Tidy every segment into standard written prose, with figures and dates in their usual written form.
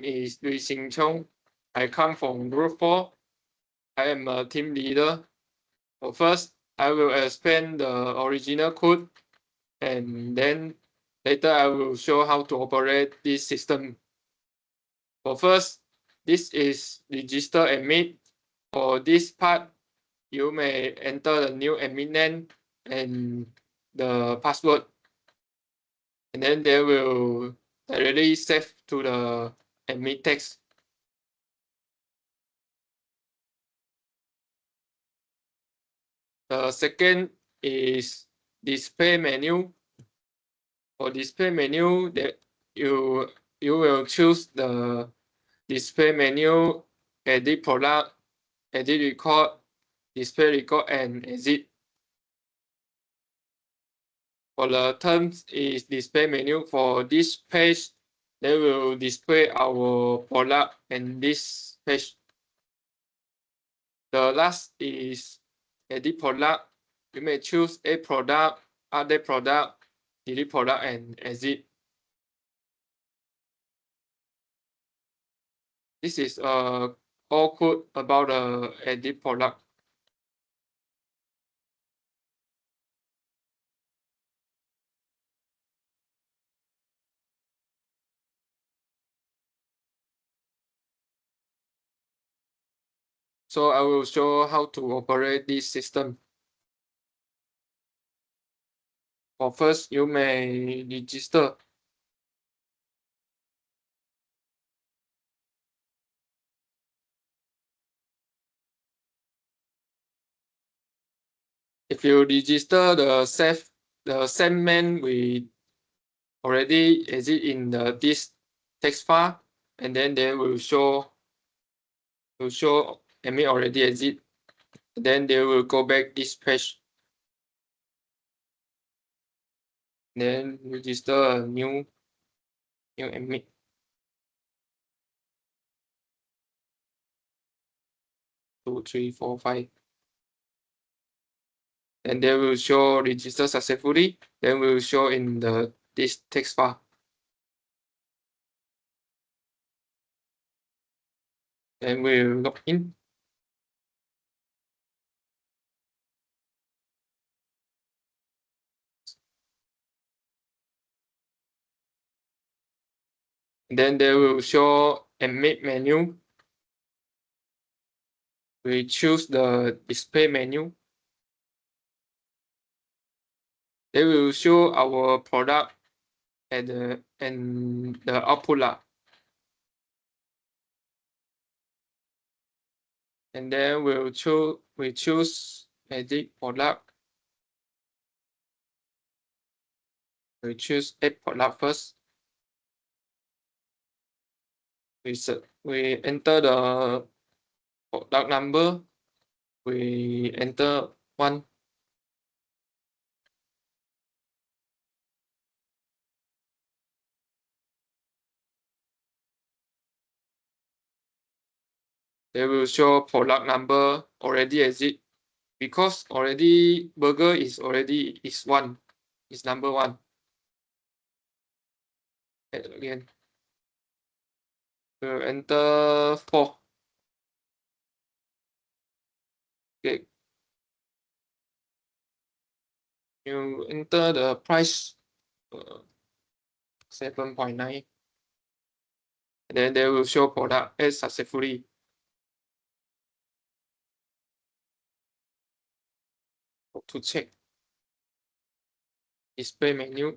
is Lee Xing Chong. I come from Group 4. I am a team leader. So first, I will explain the original code, and then later I will show how to operate this system. So first, this is register admin. For this part, you may enter the new admin name and the password, and then they will directly save to the admin text. The second is display menu. For display menu, that you will choose the display menu, edit product, edit record, display record, and exit. For the terms is display menu. For this page, they will display our product and this page. The last is edit product. You may choose a product, other product, delete product, and exit. This is all code about the edit product. So I will show how to operate this system. For first, you may register. If you register the segment we already exit in this text file, and then they will show admin already exit. Then they will go back this page. Then register a new admin. Two, three, four, five. And they will show register successfully. Then will show in this text file. Then we'll log in. Then they will show admin menu. We choose the display menu. They will show our product and the output lah. And then we choose edit product. We choose add product first. We enter the product number. We enter 1. They will show product number already exit, because already burger is 1, is number 1. Again, we'll enter 4. Okay. You enter the price 7.9, and then they will show product as successfully. To check display menu,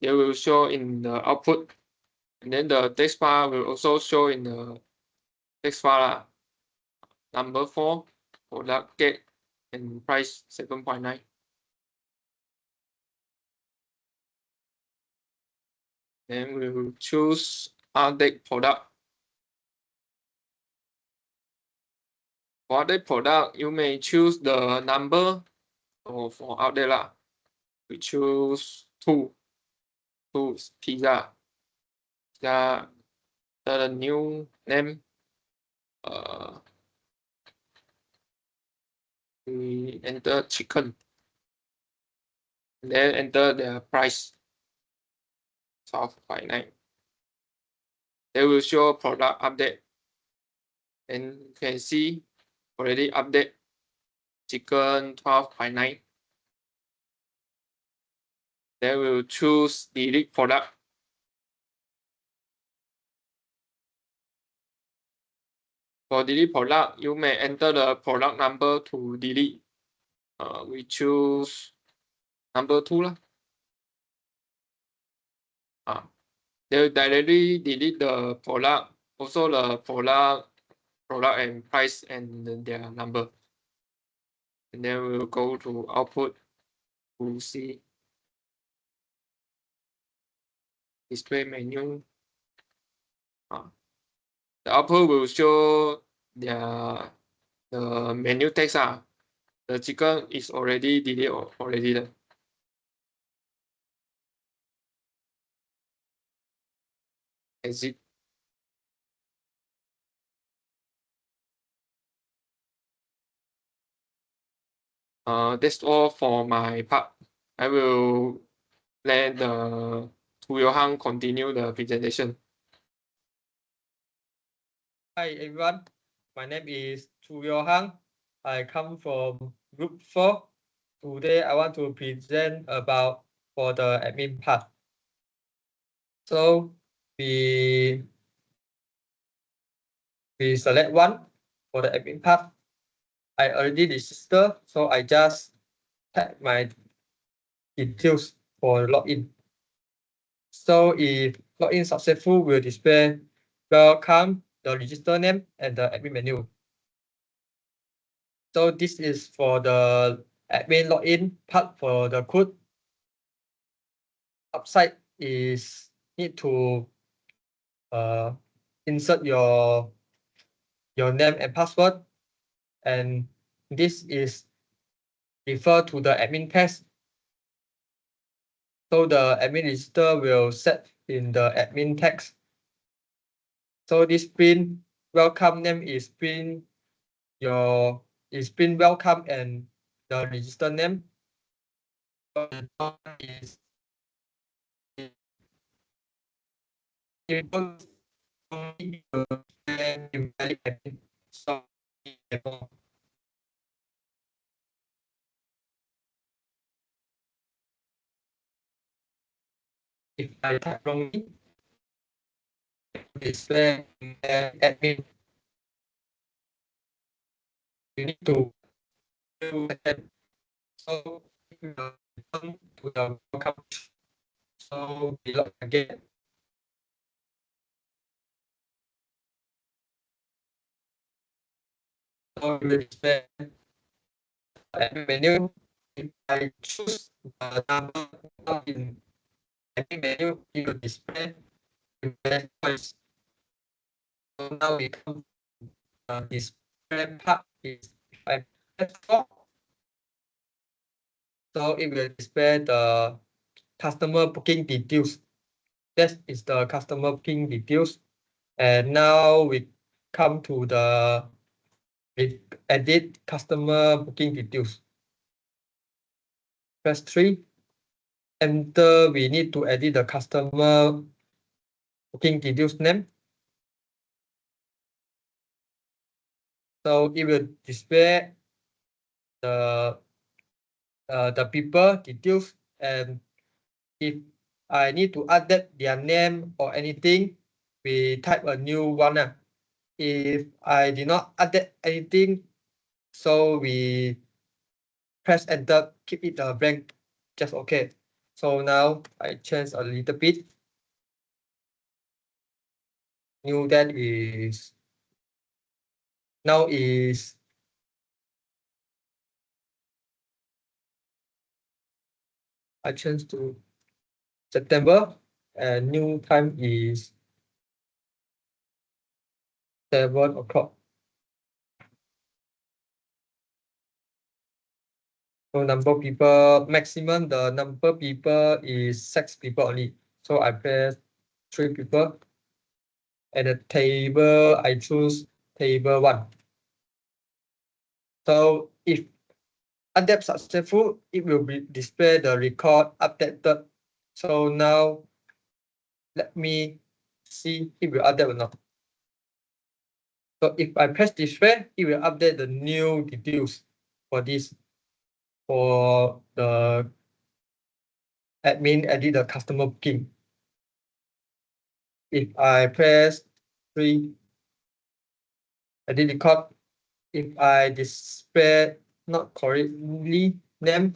they will show in the output, and then the text bar will also show in the text bar. Number 4, product get, and price 7.9. Then we will choose update product. For update product, you may choose the number. So for update lah, we choose 2. 2 is pizza. The new name. We enter chicken. And then enter the price 12.9. they will show product update. And you can see already update chicken 12.9. They will choose delete product. For delete product, you may enter the product number to delete. We choose number 2 lah. They will directly delete the product, also the product and price and their number. And then we'll go to output to see display menu. The output will show the menu text. The chicken is already deleted already. Exit. That's all for my part. I will let the Tu Yohang continue the presentation. Hi everyone, my name is Tu Yohang. I come from Group 4. Today I want to present about for the admin part. So we select one for the admin part. I already registered, so I just type my details for login. So if login successful, will display welcome, the register name, and the admin menu. So this is for the admin login part for the code. Upside is need to insert your name and password, and this is refer to the admin text. So the admin register will set in the admin text. So this print welcome name is print welcome and the register name. So the is invalid admin. So if I type wrongly, display admin. You need to do that. So we will return to the welcome. So we log again. So we will display admin menu. If I choose the number in admin menu, it will display twice. So now we come to display part is if I press 4. So it will display the customer booking details. That is the customer booking details. And now we come to the edit customer booking details. Press 3. Enter, we need to edit the customer booking details name. So it will display the people details, and if I need to update their name or anything, we type a new one. If I did not update anything, so we press enter, keep it blank, just okay. So now I change a little bit. New that is now is I change to September, and new time is 7 o'clock. So number of people, maximum the number of people is 6 people only. So I press 3 people. At the table, I choose table 1. So if update successful, it will be display the record updated. So now let me see it will update or not. So if I press display, it will update the new details for this, for the admin edit the customer booking. If I press 3, edit record, if I display not correctly name,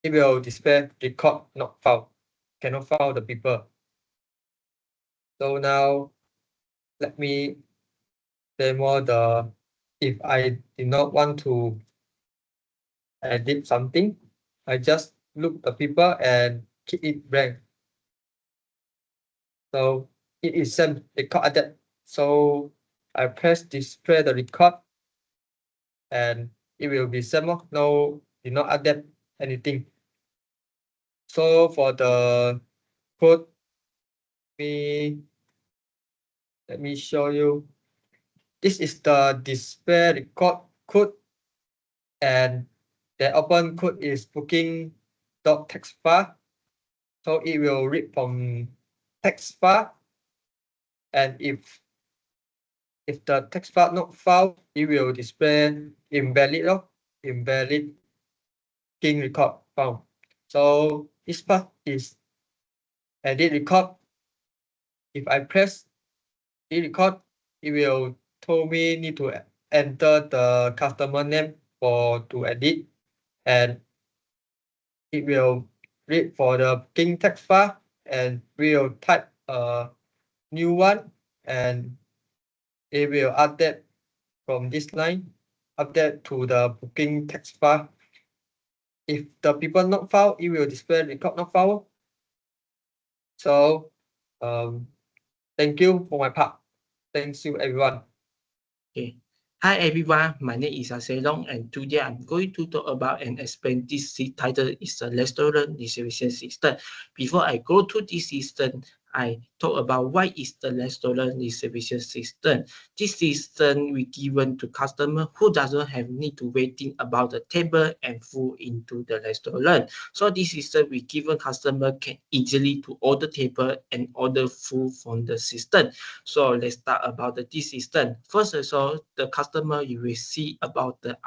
it will display record not found, cannot found the people. So now let me demo the, if I did not want to edit something, I just look the people and keep it blank. So it is same record added. So I press display the record and it will be same. No, did not add anything. So for the code, let me show you. This is the display record code, and the open code is booking.text file. So it will read from text file, and if the text file not found, it will display invalid invalid booking record found. So this part is edit record. If I press edit record, it will tell me need to enter the customer name to edit, and it will read for the booking text file and will type a new one, and it will update from this line, update to the booking text file. If the people not found, it will display record not found. So thank you for my part. Thanks you everyone. Okay. Hi everyone, my name is Selong, and today I'm going to talk about and explain this title is the restaurant reservation system. Before I go to this system, I talk about what is the restaurant reservation system. This system we given to customer who doesn't have need to waiting about the table and food into the restaurant. So this system we given customer can easily to order table and order food from the system. So let's start about this system. First of all, the customer you will see about the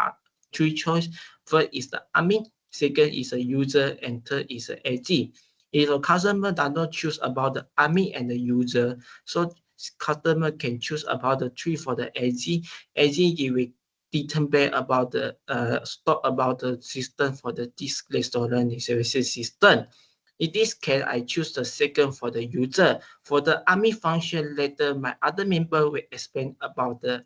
3 choice. First is the admin, second is a user, and third is a AG. If a customer does not choose about the admin and the user, so customer can choose about the 3 for the AG. AG you will determine about the stop about the system for the this restaurant reservation system. In this case, I choose the second for the user. For the admin function, later my other member will explain about the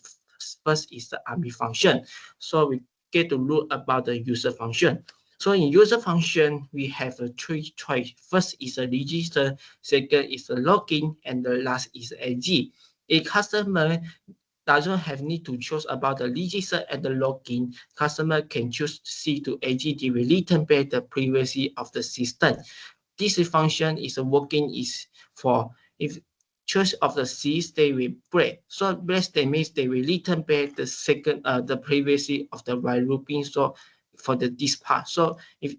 first is the admin function. So we get to look about the user function. So in user function, we have 3 choice. First is a register, second is a login, and the last is AG. A customer doesn't have need to choose about the register and the login. Customer can choose C to AG. They will return back the privacy of the system. This function is working is for if choice of the C, they will break. So break that means they will return back the second the privacy of the while looping. So for this part, so if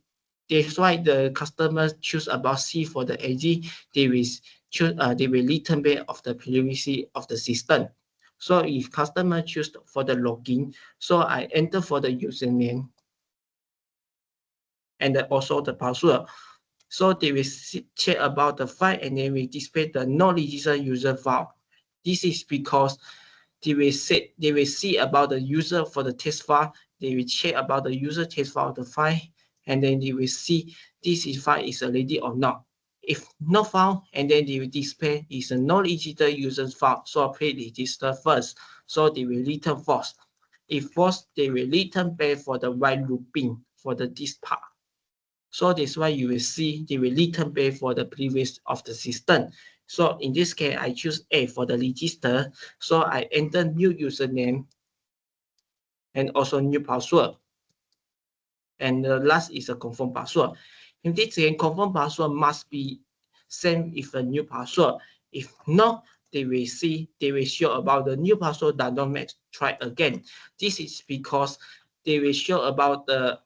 that's why the customer choose about C for the AG, they will choose they will return back of the privacy of the system. So if customer choose for the login, so I enter for the username and also the password. So they will check about the file and then we display the non-registered user file. This is because they will see about the user for the test file. They will check about the user test file of the file, and then they will see this file is ready or not. If not found, and then they will display is a non-registered user file. So please register first. So they will return false. If false, they will return back for the while looping for this part. So that's why you will see they will return back for the previous of the system. So in this case, I choose A for the register. So I enter new username and also new password. And the last is a confirm password. In this case, confirm password must be same if a new password. If not, they will show about the new password that don't match. Try again. This is because they will show about the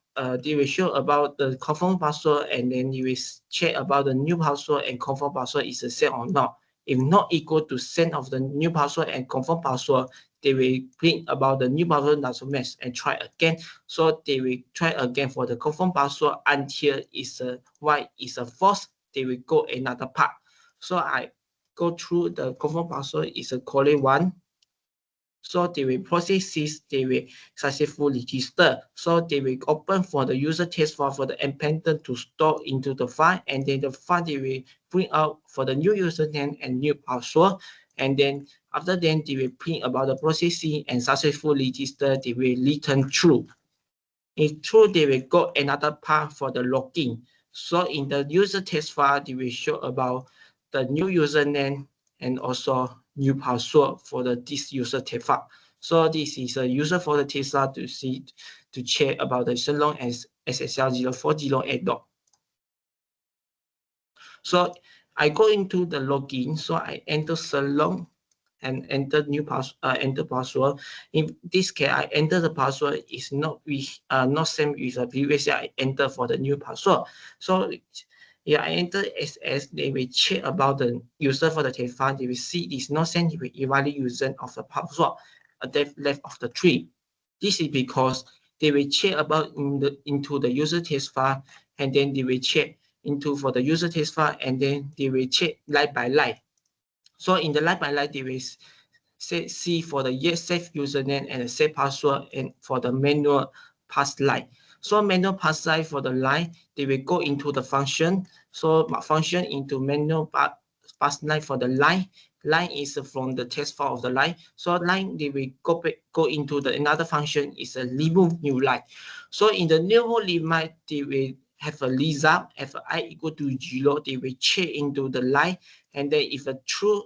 confirm password, and then you will check about the new password and confirm password is the same or not. If not equal to send of the new password and confirm password, they will print about the new password not match and try again. So they will try again for the confirm password until it's a y is a false. They will go another part. So I go through the confirm password is a correct one. So they will process this, they will successfully register. So they will open for the user test file for the appendant to store into the file, and then the file they will print out for the new username and new password. And then after then they will print about the processing and successfully register, they will return true. If true, they will go another part for the login. So in the user test file, they will show about the new username and also new password for this user test file. So this is a user for the test file to check about the Shenlong as SSL 0408. So I go into the login. So I enter Shenlong and enter enter password. In this case, I enter the password is not same with the previous I enter for the new password. So yeah, I enter SS. They will check about the user for the test file. They will see it's not sent. They will evaluate user of the password at the left of the tree. This is because they will check about into the user test file, and then they will check into for the user test file, and then they will check line by line. So in the line by line, they will see for the yes safe username and the safe password, and for the manual pass line. So manual pass line for the line, they will go into the function. So function into manual pass line for the line. Line is from the test file of the line. So line, they will go into the another function is a remove new line. So in the new line, they will have a result. If I equal to 0, they will check into the line, and then if a true,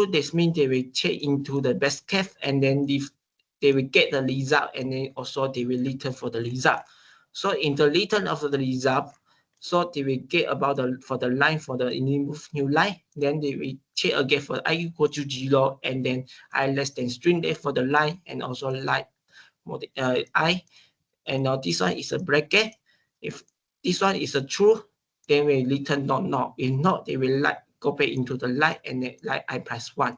this means they will check into the best case, and then if they will get the result, and then also they will return for the result. So in the return of the result, so they will get about for the line for the remove new line. Then they will check again for I equal to 0, and then I less than string there for the line, and also line I, and now this one is a bracket. If this one is a true, then we return not. If not, they will go back into the line, and then I press 1.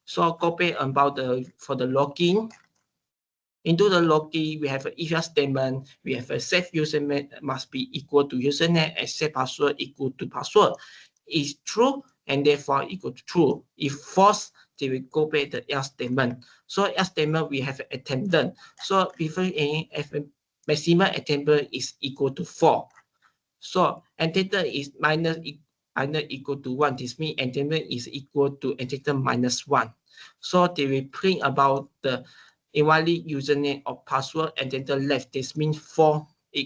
So go back about for the login. Into the login, we have an if statement. We have a safe username must be equal to username, and safe password equal to password. Is true, and therefore equal to true. If false, they will go back the else statement. So else statement, we have attendant. So before if maximum attendant is equal to 4. So attendant is minus equal to 1. This means attendant is equal to attendant minus 1. So they will print about the invalid username or password, and then the left. This means 4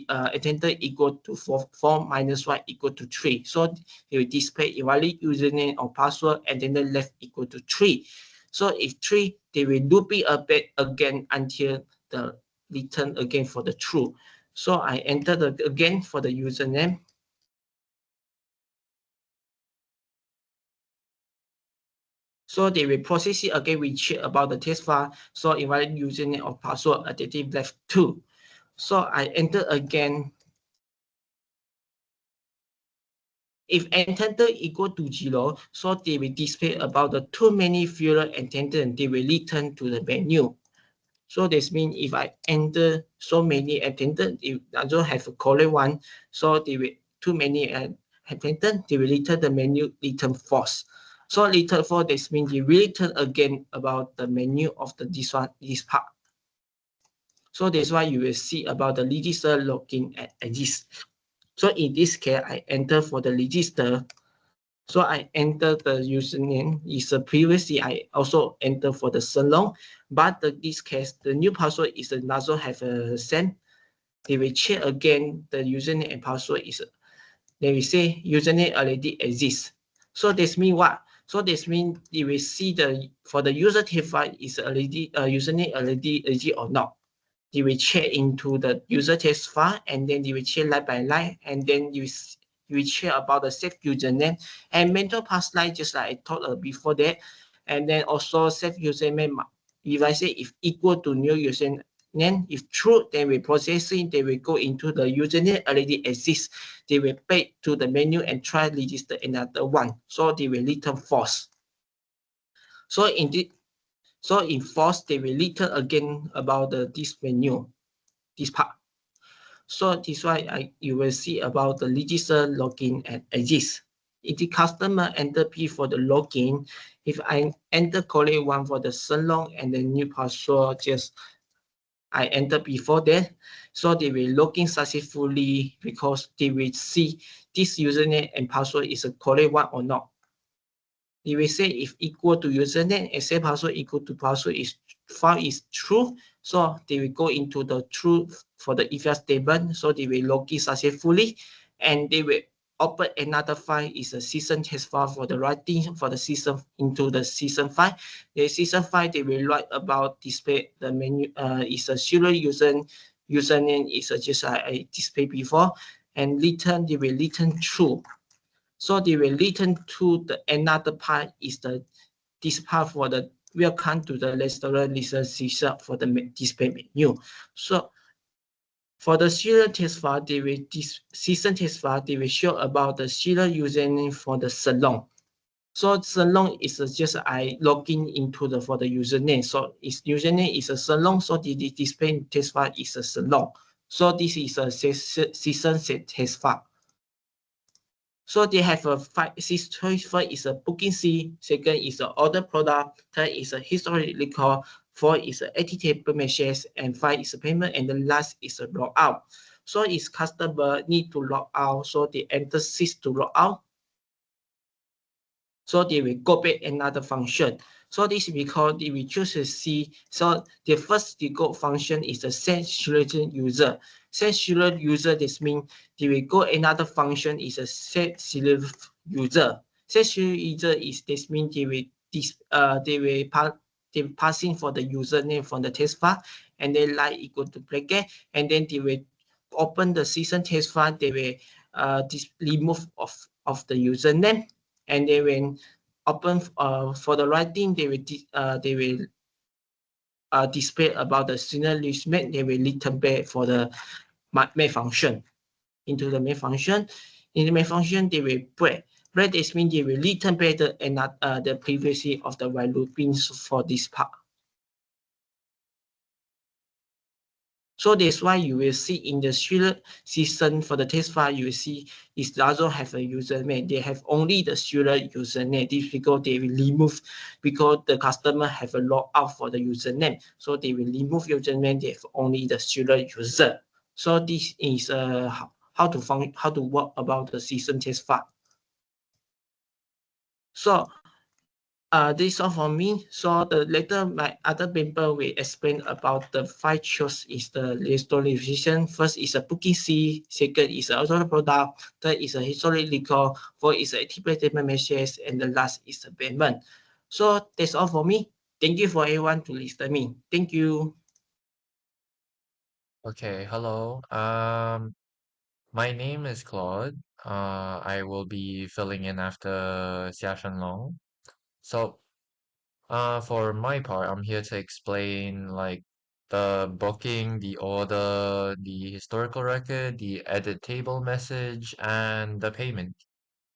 attendant equal to 4 minus 1 equal to 3. So they will display invalid username or password, and then the left equal to 3. So if 3, they will loop it a bit again until the return again for the true. So I enter again for the username. So they will process it again. We check about the test file. So invalid username or password, additive left 2. So I enter again. If attendant equal to 0, so they will display about the too many fewer attendant. They will return to the menu. So this means if I enter so many attendant, if I don't have a correct one, so they will too many attendant, they will return the menu, return false. So return false, this means you return again about the menu of this part. So that's why you will see about the register login at this. So in this case, I enter for the register. So I enter the username. Is previously I also enter for the Shenlong, but this case the new password is also have a same. They will check again the username and password is. They will say username already exists. So this means what? So this means you will see for the user file is already username already exist or not. They will check into the user test file, and then they will check line by line, and then you will check about the safe username and mental pass line, just like I talked before that. And then also safe username, if I say if equal to new username, if true, then we processing, they will go into the username already exists. They will back to the menu and try register another one. So they will return false. So in force, they will return again about this menu, this part. So this why you will see about the register, login, and exit. If the customer enter P for the login, if I enter column 1 for the Shenlong and the new password, just I enter before that, so they will login successfully because they will see this username and password is a correct one or not. They will say if equal to username and say password equal to password is file is true, so they will go into the true for the if else statement, so they will login successfully, and they will open another file is a season test file for the writing for the season into the season file. The season file they will write about display the menu is a serial username is just I display before, and return they will return true. So they will return to the another part is this part for the welcome to the restaurant listen season for the display menu. So for the serial test file, they will this season test file, they will show about the serial username for the Shenlong. So Shenlong is just I login into the for the username. So its username is a Shenlong, so the display test file is a Shenlong. So this is a season test file. So they have a 6 choice. First is a booking C, second is a order product, third is a historic record, four is a editable message, and five is a payment, and the last is a logout. So if customer need to log out, so they enter 6 to log out. So they will go back another function. So this is because they will choose to see. So the first default function is the set serial user. Set serial user, this means they will go another function is a set serial user. Set serial user is this means they will passing for the username from the test file, and then like equal to bracket, and then they will open the season test file. They will remove of the username, and they will open for the writing. They will display about the signal list made. They will return back for the main function into the main function. In the main function, they will break. Break this means they will return back the previously of the while looping for this part. So that's why you will see in the serial system for the test file, you will see it doesn't have a username. They have only the serial username. This because they will remove because the customer have a logout for the username. So they will remove username. They have only the serial user. So this is how to work about the system test file. So this is all for me. So later my other member will explain about the 5 choices is the restoration. First is a booking C, second is a auto product, third is a historic record, fourth is a activated message, and the last is a payment. So that's all for me. Thank you for everyone to listen to me. Thank you. Okay, hello. My name is Claude. I will be filling in after Xia Shenlong. So, for my part, I'm here to explain like the booking, the order, the historical record, the edit table message, and the payment.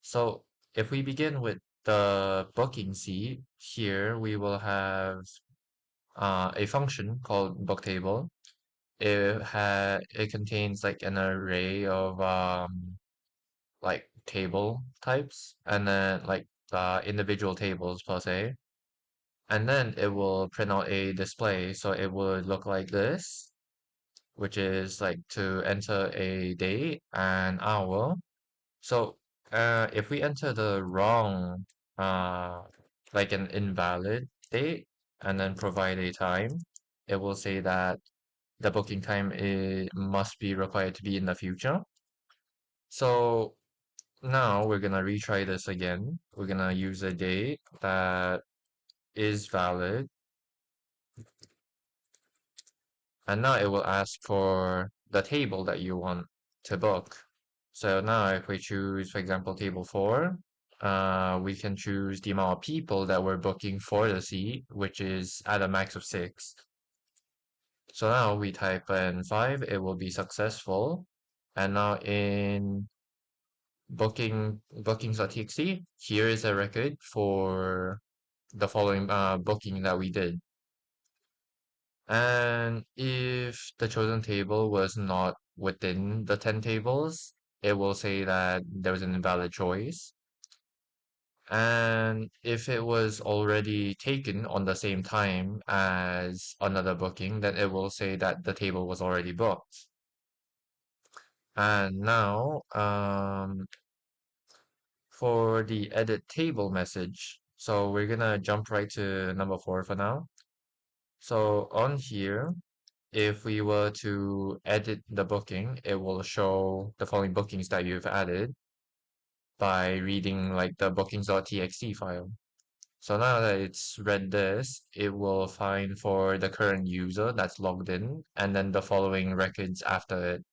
So, if we begin with the booking seat, here we will have a function called book table. It contains like an array of like table types and then like individual tables per se. And then it will print out a display. So it would look like this, which is like to enter a date and hour. So if we enter the wrong like an invalid date and then provide a time, it will say that the booking time must be required to be in the future. So now we're gonna retry this again. We're gonna use a date that is valid. And now it will ask for the table that you want to book. So now if we choose, for example, table 4, we can choose the amount of people that we're booking for the seat, which is at a max of 6. So now we type in 5, it will be successful. And now in bookings.txt, here is a record for the following booking that we did. And if the chosen table was not within the 10 tables, it will say that there was an invalid choice. And if it was already taken on the same time as another booking, then it will say that the table was already booked. And now, for the edit table message, so we're gonna jump right to number 4 for now. So on here, if we were to edit the booking, it will show the following bookings that you've added by reading like the bookings.txt file. So now that it's read this, it will find for the current user that's logged in and then the following records after it.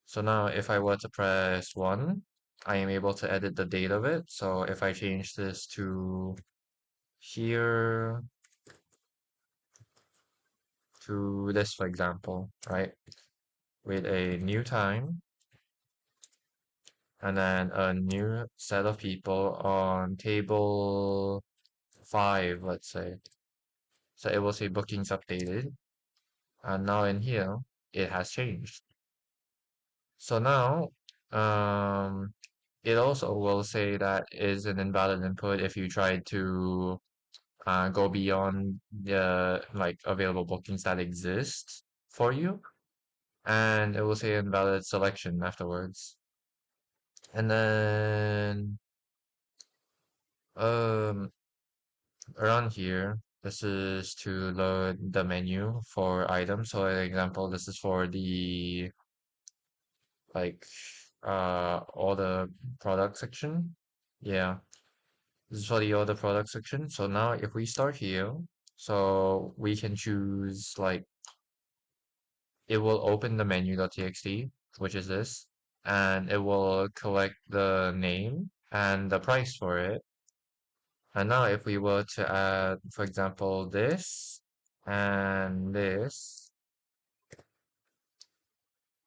So now if I were to press 1, I am able to edit the date of it. So if I change this to here to this, for example, right? With a new time and then a new set of people on table 5, let's say. So it will say bookings updated. And now in here, it has changed. So now, it also will say that is an invalid input if you try to go beyond the like available bookings that exist for you, and it will say invalid selection afterwards. And then um, around here, this is to load the menu for items. So, an example, this is for the like all the product section. Yeah, this is for the all the product section. So now if we start here, so we can choose like it will open the menu.txt, which is this, and it will collect the name and the price for it. And now if we were to add, for example, this and this,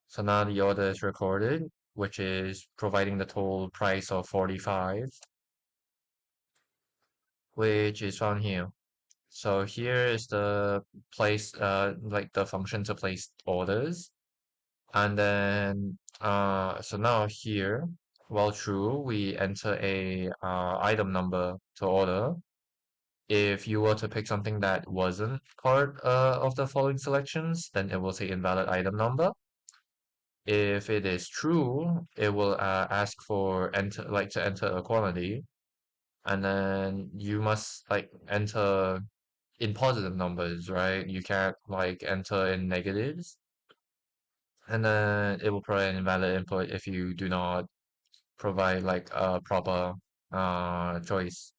so now the order is recorded, which is providing the total price of 45, which is found here. So here is the place, like the function to place orders. And then, so now here, while true, we enter a item number to order. If you were to pick something that wasn't part of the following selections, then it will say invalid item number. If it is true, it will ask for to enter a quantity, and then you must like enter in positive numbers, right? You can't like enter in negatives, and then it will provide an invalid input if you do not provide like a proper choice.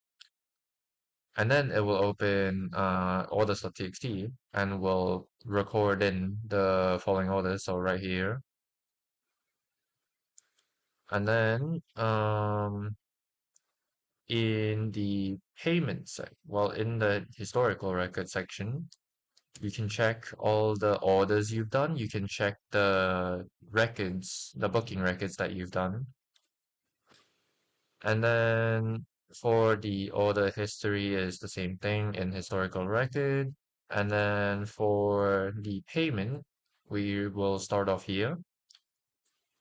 And then it will open orders.txt and will record in the following orders. So right here. And then in the payment section, well, in the historical record section, you can check all the orders you've done. You can check the records, the booking records that you've done. And then for the order history is the same thing in historical record. And then for the payment, we will start off here.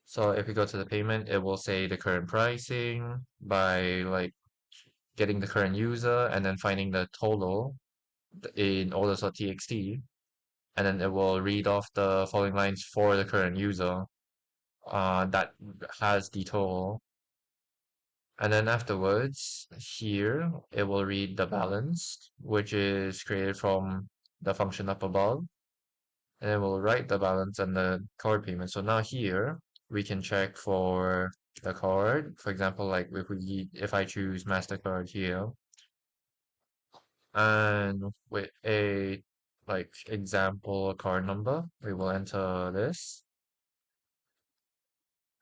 So if we go to the payment, it will say the current pricing by like getting the current user and then finding the total in orders.txt. And then it will read off the following lines for the current user that has the total. And then afterwards, here, it will read the balance, which is created from the function up above. And it will write the balance and the card payment. So now here, we can check for the card. For example, like if I choose MasterCard here, and with a like example card number, we will enter this.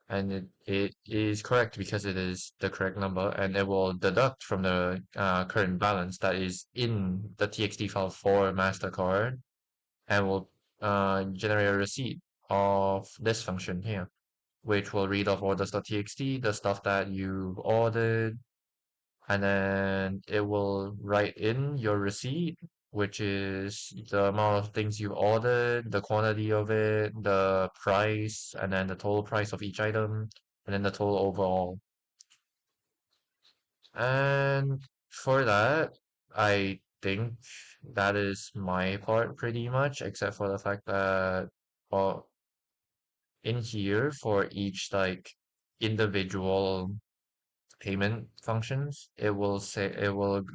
And it is correct because it is the correct number, and it will deduct from the current balance that is in the TXT file for MasterCard, and will generate a receipt of this function here, which will read off orders.txt, the stuff that you ordered, and then it will write in your receipt, which is the amount of things you ordered, the quantity of it, the price, and then the total price of each item, and then the total overall. And for that, I think that is my part pretty much, except for the fact that, well, in here for each like individual payment functions, it will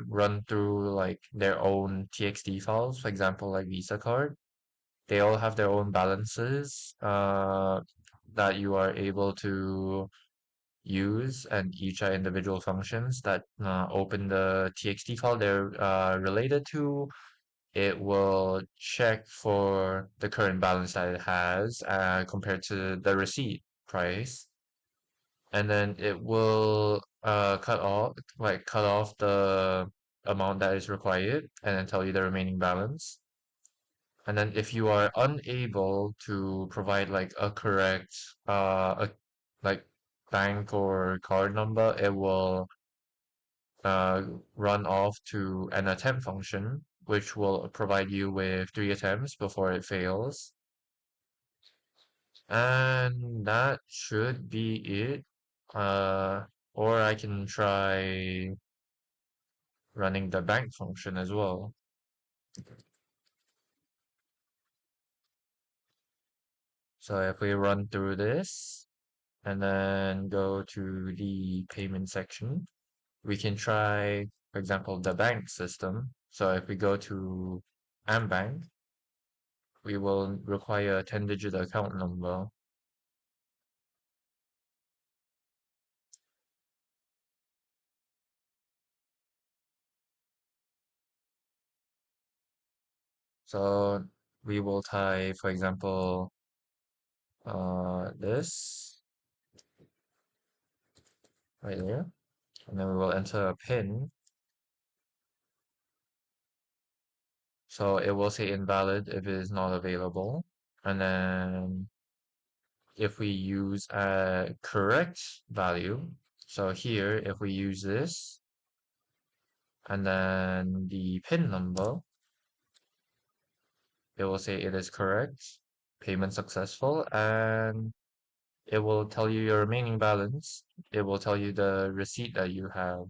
run through like their own TXT files. For example, like Visa card, they all have their own balances that you are able to use, and each are individual functions that open the TXT file they're related to. It will check for the current balance that it has compared to the receipt price, and then it will cut off the amount that is required and then tell you the remaining balance. And then if you are unable to provide like a correct like bank or card number, it will uh, run off to an attempt function, which will provide you with 3 attempts before it fails. And that should be it. Or I can try running the bank function as well. So if we run through this and then go to the payment section, we can try, for example, the bank system. So if we go to AmBank, we will require a 10-digit account number. So we will type, for example, this right there, and then we will enter a PIN. So it will say invalid if it is not available. And then if we use a correct value, so here, if we use this, and then the PIN number, it will say it is correct, payment successful, and it will tell you your remaining balance. It will tell you the receipt that you have.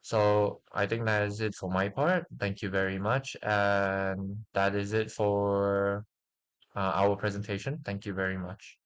So I think that is it for my part. Thank you very much. And that is it for our presentation. Thank you very much.